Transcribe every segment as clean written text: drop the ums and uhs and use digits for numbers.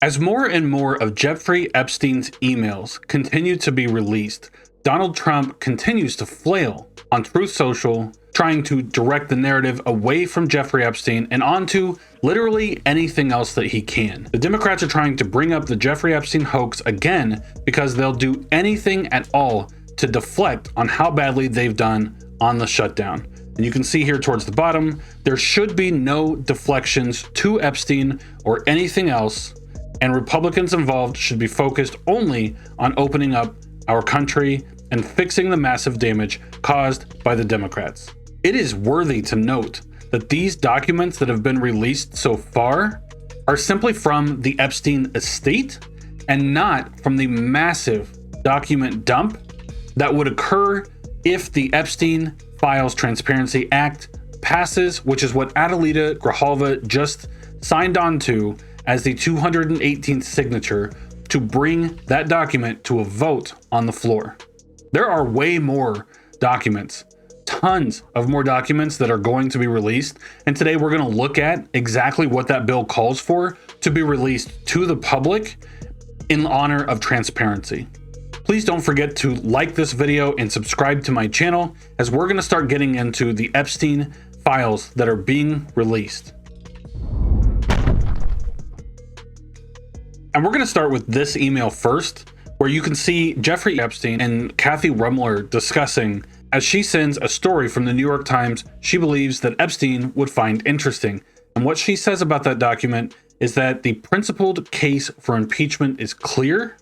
As more and more of Jeffrey Epstein's emails continue to be released, Donald Trump continues to flail on Truth Social, trying to direct the narrative away from Jeffrey Epstein and onto literally anything else that he can. The Democrats are trying to bring up the Jeffrey Epstein hoax again because they'll do anything at all to deflect on how badly they've done on the shutdown. And you can see here towards the bottom, there should be no deflections to Epstein or anything else, and Republicans involved should be focused only on opening up our country and fixing the massive damage caused by the Democrats. It is worthy to note that these documents that have been released so far are simply from the Epstein estate and not from the massive document dump that would occur if the Epstein Files Transparency Act passes, which is what Adelita Grijalva just signed on to as the 218th signature to bring that document to a vote on the floor. There are way more documents, tons of more documents that are going to be released. And today we're going to look at exactly what that bill calls for to be released to the public in honor of transparency. Please don't forget to like this video and subscribe to my channel as we're going to start getting into the Epstein files that are being released. And we're going to start with this email first, where you can see Jeffrey Epstein and Kathy Rumler discussing, as she sends a story from the New York Times she believes that Epstein would find interesting. And what she says about that document is that the principled case for impeachment is clear.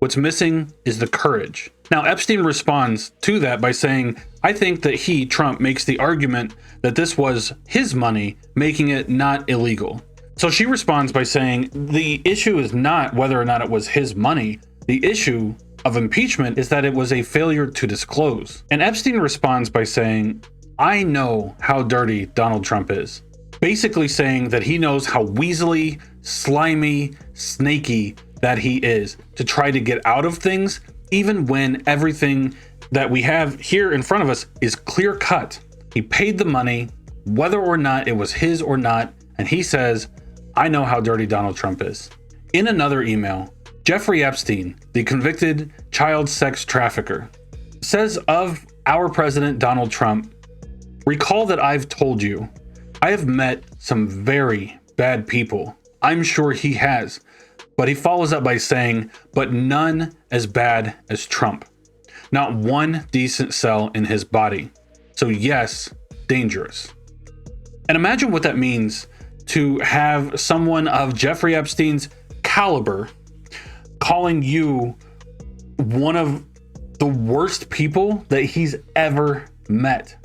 What's missing is the courage. Now, Epstein responds to that by saying, I think that he, Trump, makes the argument that this was his money, making it not illegal. So she responds by saying, the issue is not whether or not it was his money. The issue of impeachment is that it was a failure to disclose. And Epstein responds by saying, I know how dirty Donald Trump is. Basically saying that he knows how weaselly, slimy, snaky that he is to try to get out of things, even when everything that we have here in front of us is clear cut. He paid the money, whether or not it was his or not, and he says, I know how dirty Donald Trump is. In another email, Jeffrey Epstein, the convicted child sex trafficker, says of our president Donald Trump, recall that I've told you, I have met some very bad people. I'm sure he has. But he follows up by saying, but none as bad as Trump. Not one decent cell in his body. So yes, dangerous. And imagine what that means to have someone of Jeffrey Epstein's caliber calling you one of the worst people that he's ever met.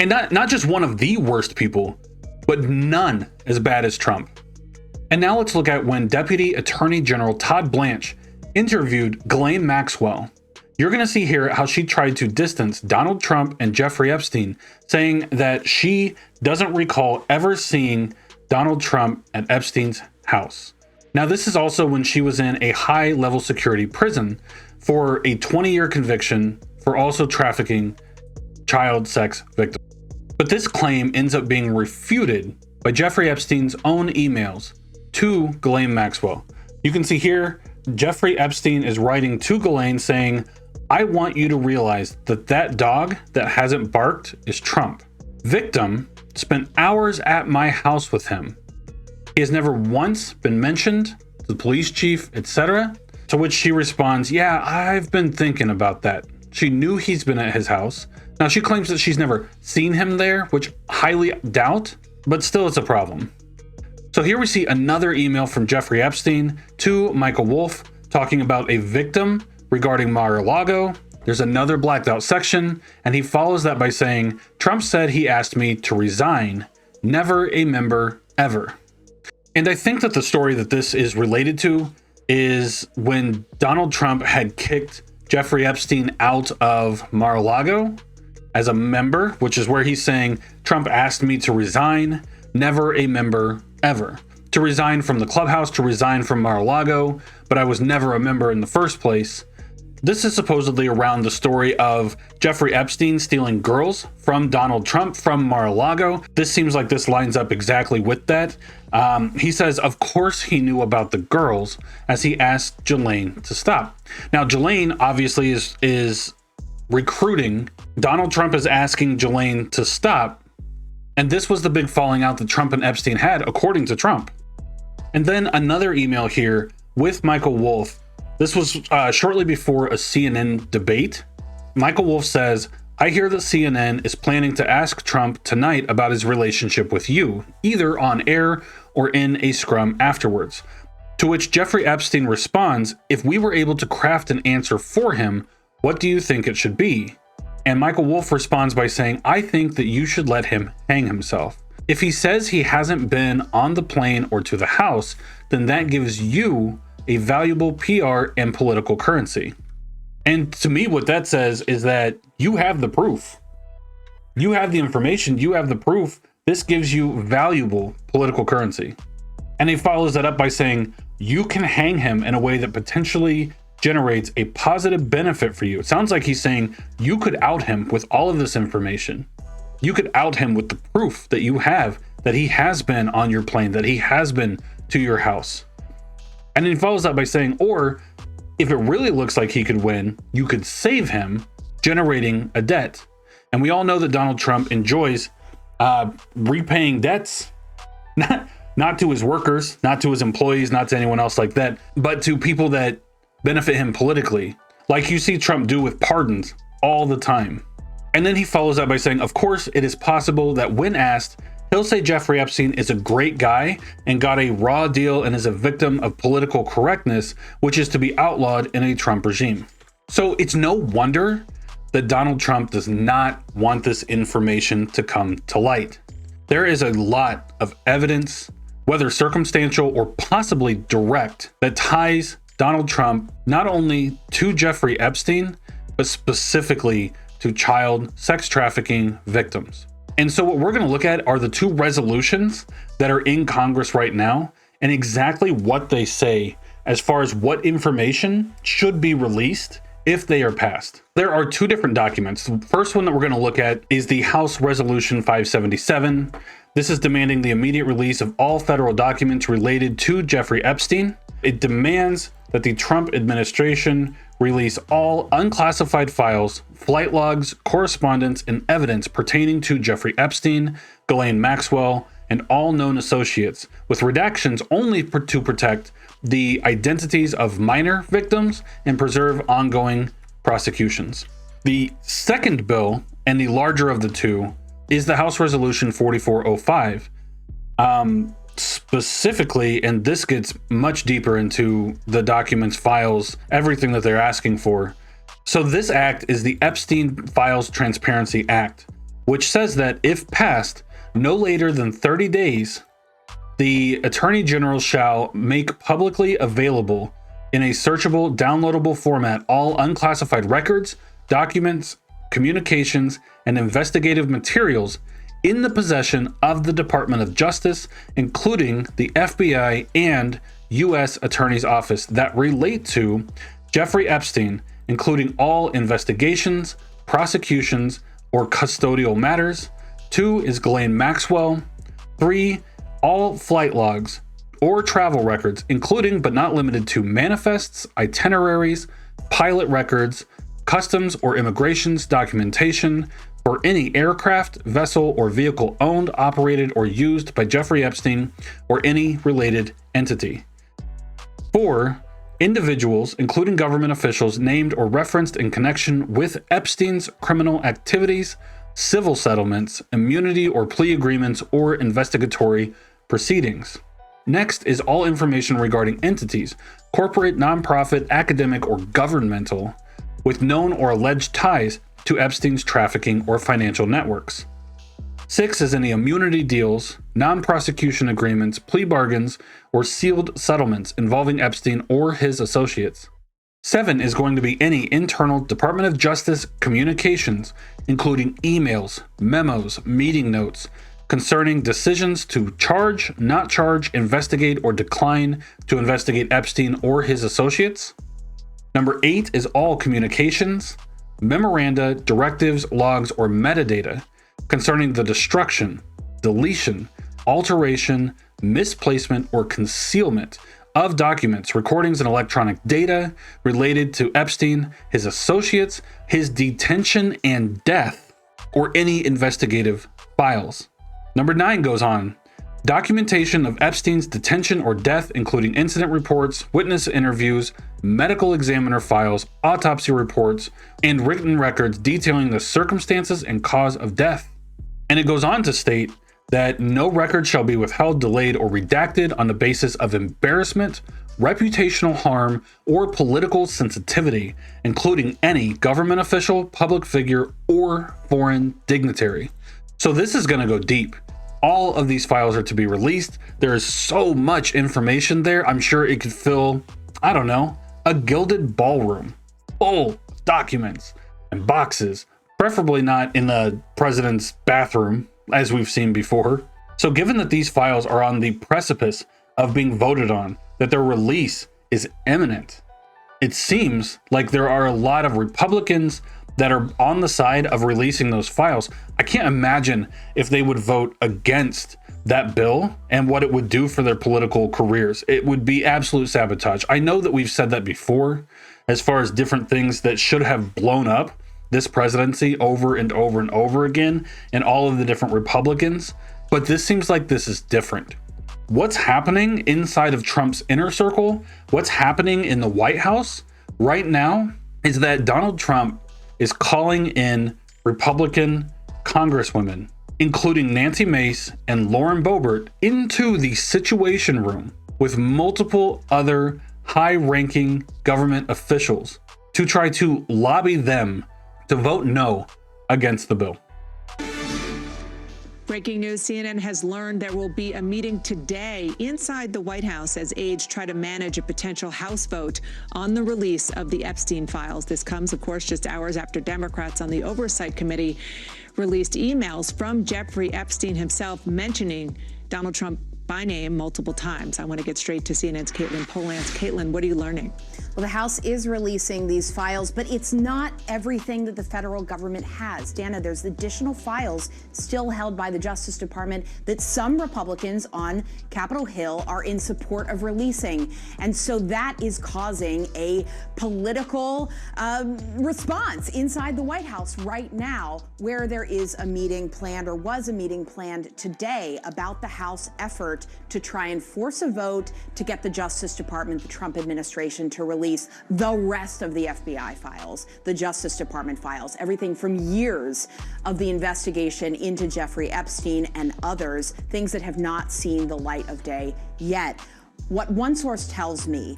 And not just one of the worst people, but none as bad as Trump. And now let's look at when Deputy Attorney General Todd Blanche interviewed Ghislaine Maxwell. You're going to see here how she tried to distance Donald Trump and Jeffrey Epstein, saying that she doesn't recall ever seeing Donald Trump at Epstein's house. Now, this is also when she was in a high-level security prison for a 20-year conviction for also trafficking child sex victims. But this claim ends up being refuted by Jeffrey Epstein's own emails to Ghislaine Maxwell. You can see here, Jeffrey Epstein is writing to Ghislaine saying, I want you to realize that that dog that hasn't barked is Trump. Victim spent hours at my house with him. He has never once been mentioned, the police chief, etc. To which she responds, yeah, I've been thinking about that. She knew he's been at his house. Now she claims that she's never seen him there, which highly doubt, but still it's a problem. So here we see another email from Jeffrey Epstein to Michael Wolff talking about a victim regarding Mar-a-Lago. There's another blacked out section, and he follows that by saying, Trump said he asked me to resign, never a member ever. And I think that the story that this is related to is when Donald Trump had kicked Jeffrey Epstein out of Mar-a-Lago as a member, which is where he's saying, Trump asked me to resign, never a member ever. To resign from the clubhouse, to resign from Mar-a-Lago, but I was never a member in the first place. This is supposedly around the story of Jeffrey Epstein stealing girls from Donald Trump from Mar-a-Lago. This seems like this lines up exactly with that. He says, of course he knew about the girls, as he asked Ghislaine to stop. Now, Ghislaine obviously is recruiting. Donald Trump is asking Ghislaine to stop. And this was the big falling out that Trump and Epstein had, according to Trump. And then another email here with Michael Wolff. This was shortly before a CNN debate. Michael Wolff says, I hear that CNN is planning to ask Trump tonight about his relationship with you, either on air or in a scrum afterwards. To which Jeffrey Epstein responds, if we were able to craft an answer for him, what do you think it should be? And Michael Wolff responds by saying, I think that you should let him hang himself. If he says he hasn't been on the plane or to the house, then that gives you a valuable PR and political currency. And to me, what that says is that you have the proof. You have the information, you have the proof. This gives you valuable political currency. And he follows that up by saying, you can hang him in a way that potentially generates a positive benefit for you. It sounds like he's saying you could out him with all of this information. You could out him with the proof that you have that he has been on your plane, that he has been to your house. And then he follows up by saying, or if it really looks like he could win, you could save him, generating a debt. And we all know that Donald Trump enjoys repaying debts, not to his workers, not to his employees, not to anyone else like that, but to people that benefit him politically, like you see Trump do with pardons all the time. And then he follows up by saying, of course, it is possible that when asked, he'll say Jeffrey Epstein is a great guy and got a raw deal and is a victim of political correctness, which is to be outlawed in a Trump regime. So it's no wonder that Donald Trump does not want this information to come to light. There is a lot of evidence, whether circumstantial or possibly direct, that ties Donald Trump not only to Jeffrey Epstein, but specifically to child sex trafficking victims. And so what we're going to look at are the two resolutions that are in Congress right now and exactly what they say as far as what information should be released if they are passed. There are two different documents. The first one that we're going to look at is the House Resolution 577. This is demanding the immediate release of all federal documents related to Jeffrey Epstein. It demands that the Trump administration release all unclassified files, flight logs, correspondence, and evidence pertaining to Jeffrey Epstein, Ghislaine Maxwell, and all known associates, with redactions only to protect the identities of minor victims and preserve ongoing prosecutions. The second bill, and the larger of the two, is the House Resolution 4405. Specifically, and this gets much deeper into the documents, files, everything that they're asking for. So this act is the Epstein Files Transparency Act, which says that if passed no later than 30 days, the Attorney General shall make publicly available in a searchable, downloadable format all unclassified records, documents, communications, and investigative materials in the possession of the Department of Justice, including the FBI and U.S. Attorney's Office that relate to Jeffrey Epstein, including all investigations, prosecutions, or custodial matters. 2 is Ghislaine Maxwell. 3, all flight logs or travel records, including but not limited to manifests, itineraries, pilot records, customs or immigrations documentation, for any aircraft, vessel, or vehicle owned, operated, or used by Jeffrey Epstein or any related entity. 4, individuals, including government officials named or referenced in connection with Epstein's criminal activities, civil settlements, immunity or plea agreements, or investigatory proceedings. Next is all information regarding entities, corporate, nonprofit, academic, or governmental, with known or alleged ties to Epstein's trafficking or financial networks. 6 is any immunity deals, non-prosecution agreements, plea bargains, or sealed settlements involving Epstein or his associates. 7 is going to be any internal Department of Justice communications, including emails, memos, meeting notes, concerning decisions to charge, not charge, investigate, or decline to investigate Epstein or his associates. Number 8 is all communications, memoranda, directives, logs, or metadata concerning the destruction, deletion, alteration, misplacement, or concealment of documents, recordings, and electronic data related to Epstein, his associates, his detention and death, or any investigative files. Number 9 goes on. Documentation of Epstein's detention or death, including incident reports, witness interviews, medical examiner files, autopsy reports, and written records detailing the circumstances and cause of death. And it goes on to state that no record shall be withheld, delayed, or redacted on the basis of embarrassment, reputational harm, or political sensitivity, including any government official, public figure, or foreign dignitary. So this is going to go deep. All of these files are to be released. There is so much information there. I'm sure it could fill, I don't know, a gilded ballroom full of documents and boxes, preferably not in the president's bathroom, as we've seen before. So given that these files are on the precipice of being voted on, that their release is imminent, it seems like there are a lot of Republicans that are on the side of releasing those files. I can't imagine if they would vote against that bill and what it would do for their political careers. It would be absolute sabotage. I know that we've said that before, as far as different things that should have blown up this presidency over and over and over again, and all of the different Republicans, but this seems like this is different. What's happening inside of Trump's inner circle, what's happening in the White House right now, is that Donald Trump is calling in Republican congresswomen, including Nancy Mace and Lauren Boebert, into the Situation Room with multiple other high-ranking government officials to try to lobby them to vote no against the bill. Breaking news, CNN has learned there will be a meeting today inside the White House as aides try to manage a potential House vote on the release of the Epstein files. This comes, of course, just hours after Democrats on the Oversight Committee released emails from Jeffrey Epstein himself mentioning Donald Trump by name multiple times. I want to get straight to CNN's Caitlin Polance. Caitlin, what are you learning? Well, the House is releasing these files, but it's not everything that the federal government has. Dana, there's additional files still held by the Justice Department that some Republicans on Capitol Hill are in support of releasing. And so that is causing a political response inside the White House right now, where there is a meeting planned, or was a meeting planned today, about the House effort to try and force a vote to get the Justice Department, the Trump administration, to release the rest of the FBI files, the Justice Department files, everything from years of the investigation into Jeffrey Epstein and others, things that have not seen the light of day yet. What one source tells me,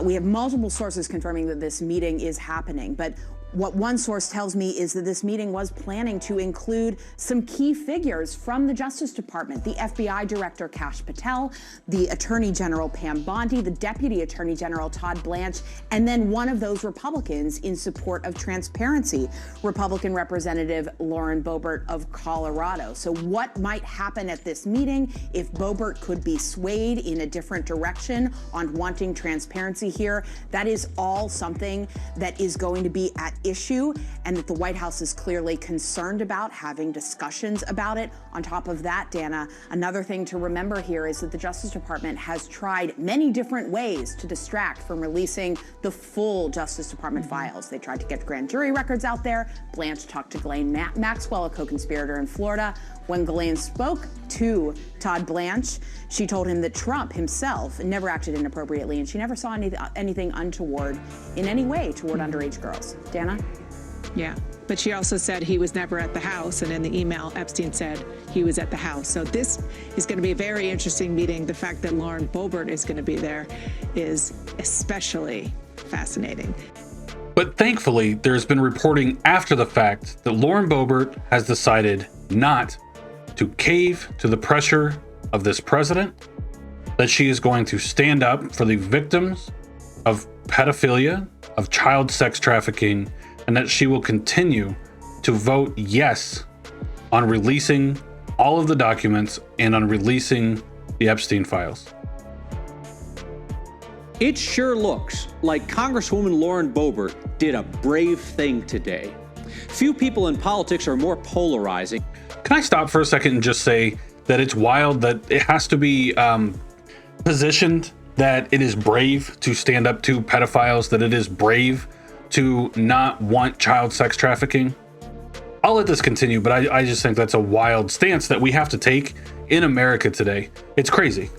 we have multiple sources confirming that this meeting is happening, but what one source tells me is that this meeting was planning to include some key figures from the Justice Department: the FBI Director Kash Patel, the Attorney General Pam Bondi, the Deputy Attorney General Todd Blanche, and then one of those Republicans in support of transparency, Republican Representative Lauren Boebert of Colorado. So what might happen at this meeting if Boebert could be swayed in a different direction on wanting transparency here? That is all something that is going to be at issue, and that the White House is clearly concerned about, having discussions about it. On top of that, Dana, another thing to remember here is that the Justice Department has tried many different ways to distract from releasing the full Justice Department files. They tried to get grand jury records out there. Blanche talked to Ghislaine Maxwell, a co-conspirator in Florida. When Ghislaine spoke to Todd Blanche, she told him that Trump himself never acted inappropriately, and she never saw anything untoward in any way toward underage girls. Dana? Yeah, but she also said he was never at the House, and in the email, Epstein said he was at the House. So this is going to be a very interesting meeting. The fact that Lauren Boebert is going to be there is especially fascinating. But thankfully, there's been reporting after the fact that Lauren Boebert has decided not to cave to the pressure of this president, that she is going to stand up for the victims of pedophilia, of child sex trafficking, and that she will continue to vote yes on releasing all of the documents and on releasing the Epstein files. It sure looks like Congresswoman Lauren Boebert did a brave thing today. Few people in politics are more polarizing. Can I stop for a second and just say that it's wild that it has to be positioned that it is brave to stand up to pedophiles, that it is brave to not want child sex trafficking. I'll let this continue, but I just think that's a wild stance that we have to take in America today. It's crazy.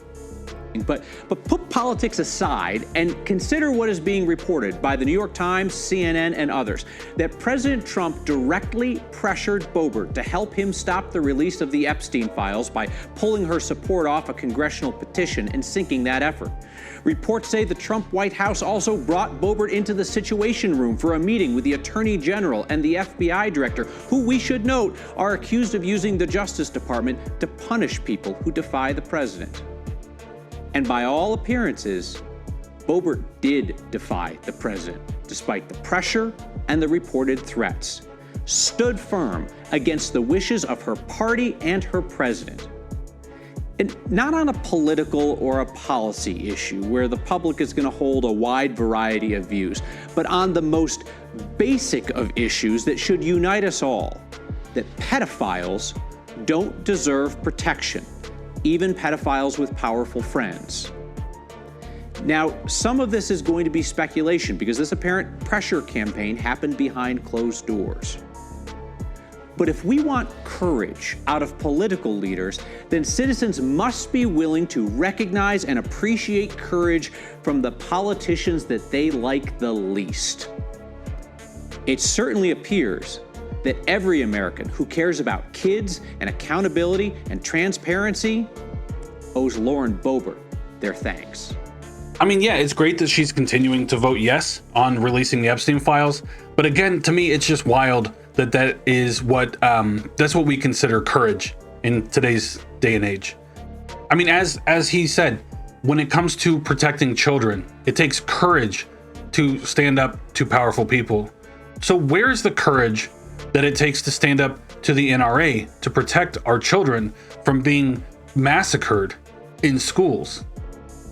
But put politics aside and consider what is being reported by the New York Times, CNN, and others, that President Trump directly pressured Boebert to help him stop the release of the Epstein files by pulling her support off a congressional petition and sinking that effort. Reports say the Trump White House also brought Boebert into the Situation Room for a meeting with the Attorney General and the FBI Director, who we should note are accused of using the Justice Department to punish people who defy the president. And by all appearances, Boebert did defy the president, despite the pressure and the reported threats, stood firm against the wishes of her party and her president. And not on a political or a policy issue where the public is going to hold a wide variety of views, but on the most basic of issues that should unite us all, that pedophiles don't deserve protection, even pedophiles with powerful friends. Now, some of this is going to be speculation because this apparent pressure campaign happened behind closed doors. But if we want courage out of political leaders, then citizens must be willing to recognize and appreciate courage from the politicians that they like the least. It certainly appears that every American who cares about kids and accountability and transparency owes Lauren Boebert their thanks. I mean, yeah, it's great that she's continuing to vote yes on releasing the Epstein files. But again, to me, it's just wild that is what that's what we consider courage in today's day and age. I mean, as he said, when it comes to protecting children, it takes courage to stand up to powerful people. So where's the courage that it takes to stand up to the NRA to protect our children from being massacred in schools?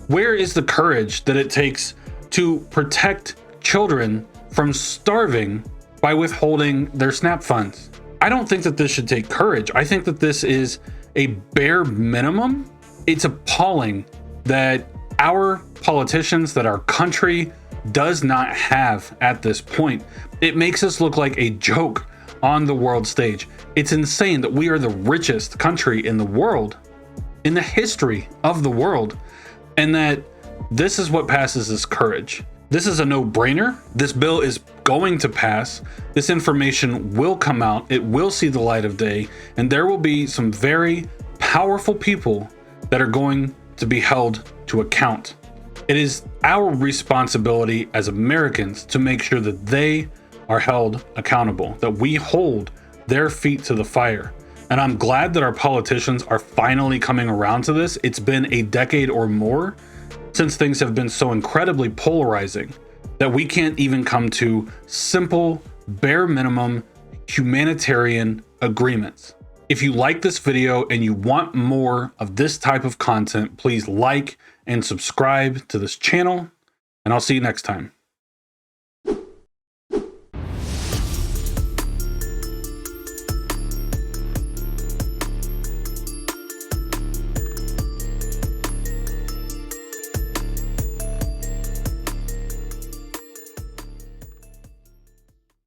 Where is the courage that it takes to protect children from starving by withholding their SNAP funds? I don't think that this should take courage. I think that this is a bare minimum. It's appalling that our politicians, that our country does not have at this point. It makes us look like a joke on the world stage. It's insane that we are the richest country in the world, in the history of the world, and that this is what passes as courage. This is a no-brainer. This bill is going to pass. This information will come out. It will see the light of day, and there will be some very powerful people that are going to be held to account. It is our responsibility as Americans to make sure that they are held accountable, that we hold their feet to the fire. And I'm glad that our politicians are finally coming around to this. It's been a decade or more since things have been so incredibly polarizing that we can't even come to simple, bare minimum humanitarian agreements. If you like this video and you want more of this type of content, please like and subscribe to this channel, and I'll see you next time.